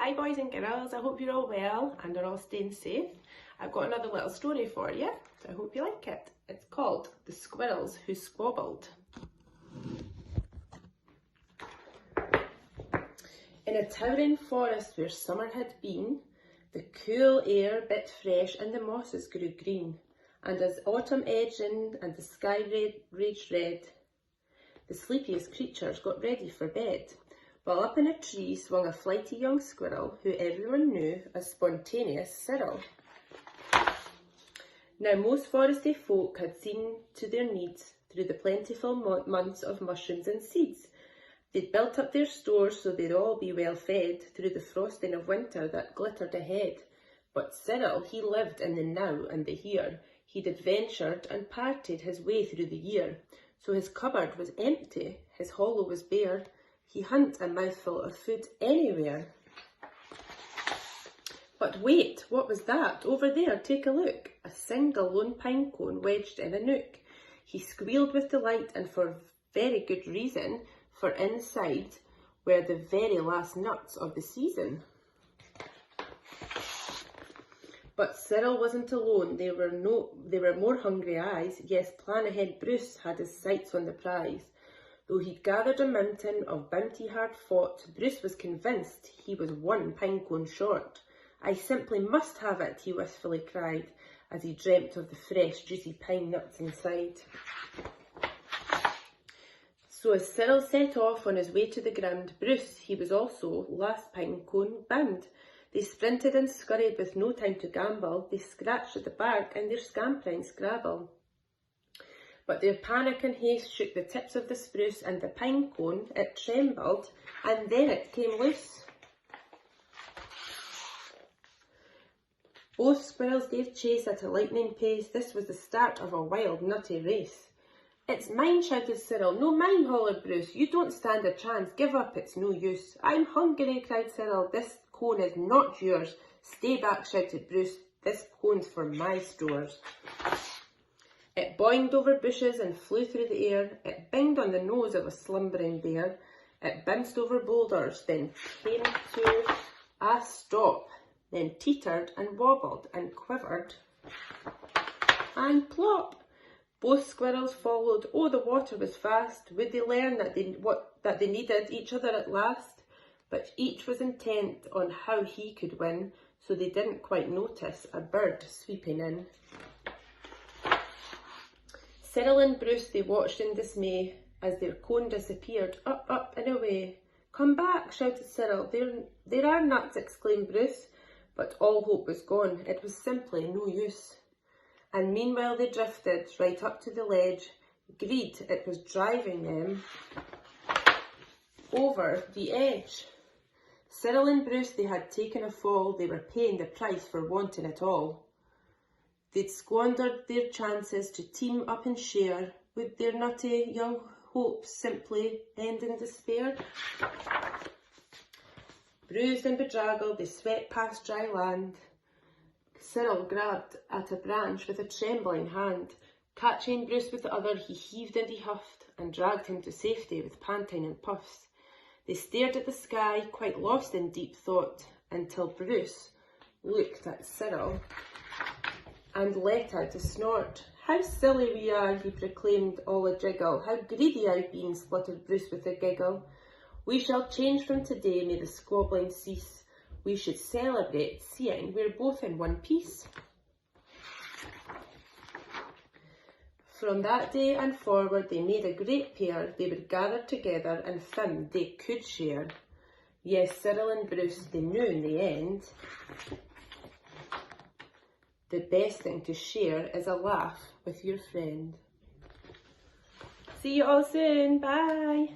Hi boys and girls, I hope you're all well and are all staying safe. I've got another little story for you, so I hope you like it. It's called The Squirrels Who Squabbled. In a towering forest where summer had been, the cool air bit fresh and the mosses grew green, and as autumn edged in and the sky raged red, the sleepiest creatures got ready for bed. While up in a tree swung a flighty young squirrel who everyone knew as spontaneous Cyril. Now most foresty folk had seen to their needs through the plentiful months of mushrooms and seeds. They'd built up their stores so they'd all be well fed through the frosting of winter that glittered ahead. But Cyril, he lived in the now and the here. He'd adventured and parted his way through the year. So his cupboard was empty, his hollow was bare. He hadn't a mouthful of food anywhere. But wait, what was that? Over there, take a look. A single lone pine cone wedged in a nook. He squealed with delight, and for very good reason, for inside were the very last nuts of the season. But Cyril wasn't alone. There were more hungry eyes. Yes, plan ahead Bruce had his sights on the prize. Though he'd gathered a mountain of bounty hard fought, Bruce was convinced he was one pinecone short. I simply must have it, he wistfully cried, as he dreamt of the fresh, juicy pine nuts inside. So as Cyril set off on his way to the ground, Bruce, he was also last pinecone bound. They sprinted and scurried with no time to gamble. They scratched at the bark and their scampering scrabble. But their panic and haste shook the tips of the spruce, and the pine cone, it trembled, and then it came loose. Both squirrels gave chase at a lightning pace. This was the start of a wild, nutty race. It's mine, shouted Cyril. No, mine, hollered Bruce. You don't stand a chance. Give up, it's no use. I'm hungry, cried Cyril. This cone is not yours. Stay back, shouted Bruce. This cone's for my stores. It boinged over bushes and flew through the air. It binged on the nose of a slumbering bear. It bounced over boulders, then came to a stop, then teetered and wobbled and quivered and plop. Both squirrels followed. Oh, the water was fast. Would they learn that they needed each other at last? But each was intent on how he could win, so they didn't quite notice a bird sweeping in. Cyril and Bruce, they watched in dismay as their cone disappeared, up and away. Come back, shouted Cyril. There are nuts, exclaimed Bruce. But all hope was gone. It was simply no use. And meanwhile they drifted right up to the ledge. Greed, it was driving them over the edge. Cyril and Bruce, they had taken a fall. They were paying the price for wanting it all. They'd squandered their chances to team up and share. Would their nutty young hopes simply end in despair? Bruised and bedraggled, they swept past dry land. Cyril grabbed at a branch with a trembling hand. Catching Bruce with the other, he heaved and he huffed and dragged him to safety with panting and puffs. They stared at the sky, quite lost in deep thought, until Bruce looked at Cyril and let out a snort. How silly we are, he proclaimed, all a jiggle. How greedy I've been, spluttered Bruce with a giggle. We shall change from today, may the squabbling cease. We should celebrate, seeing we're both in one piece. From that day and forward they made a great pair. They would gather together and fun they could share. Yes, Cyril and Bruce, they knew in the end the best thing to share is a laugh with your friend. See you all soon. Bye.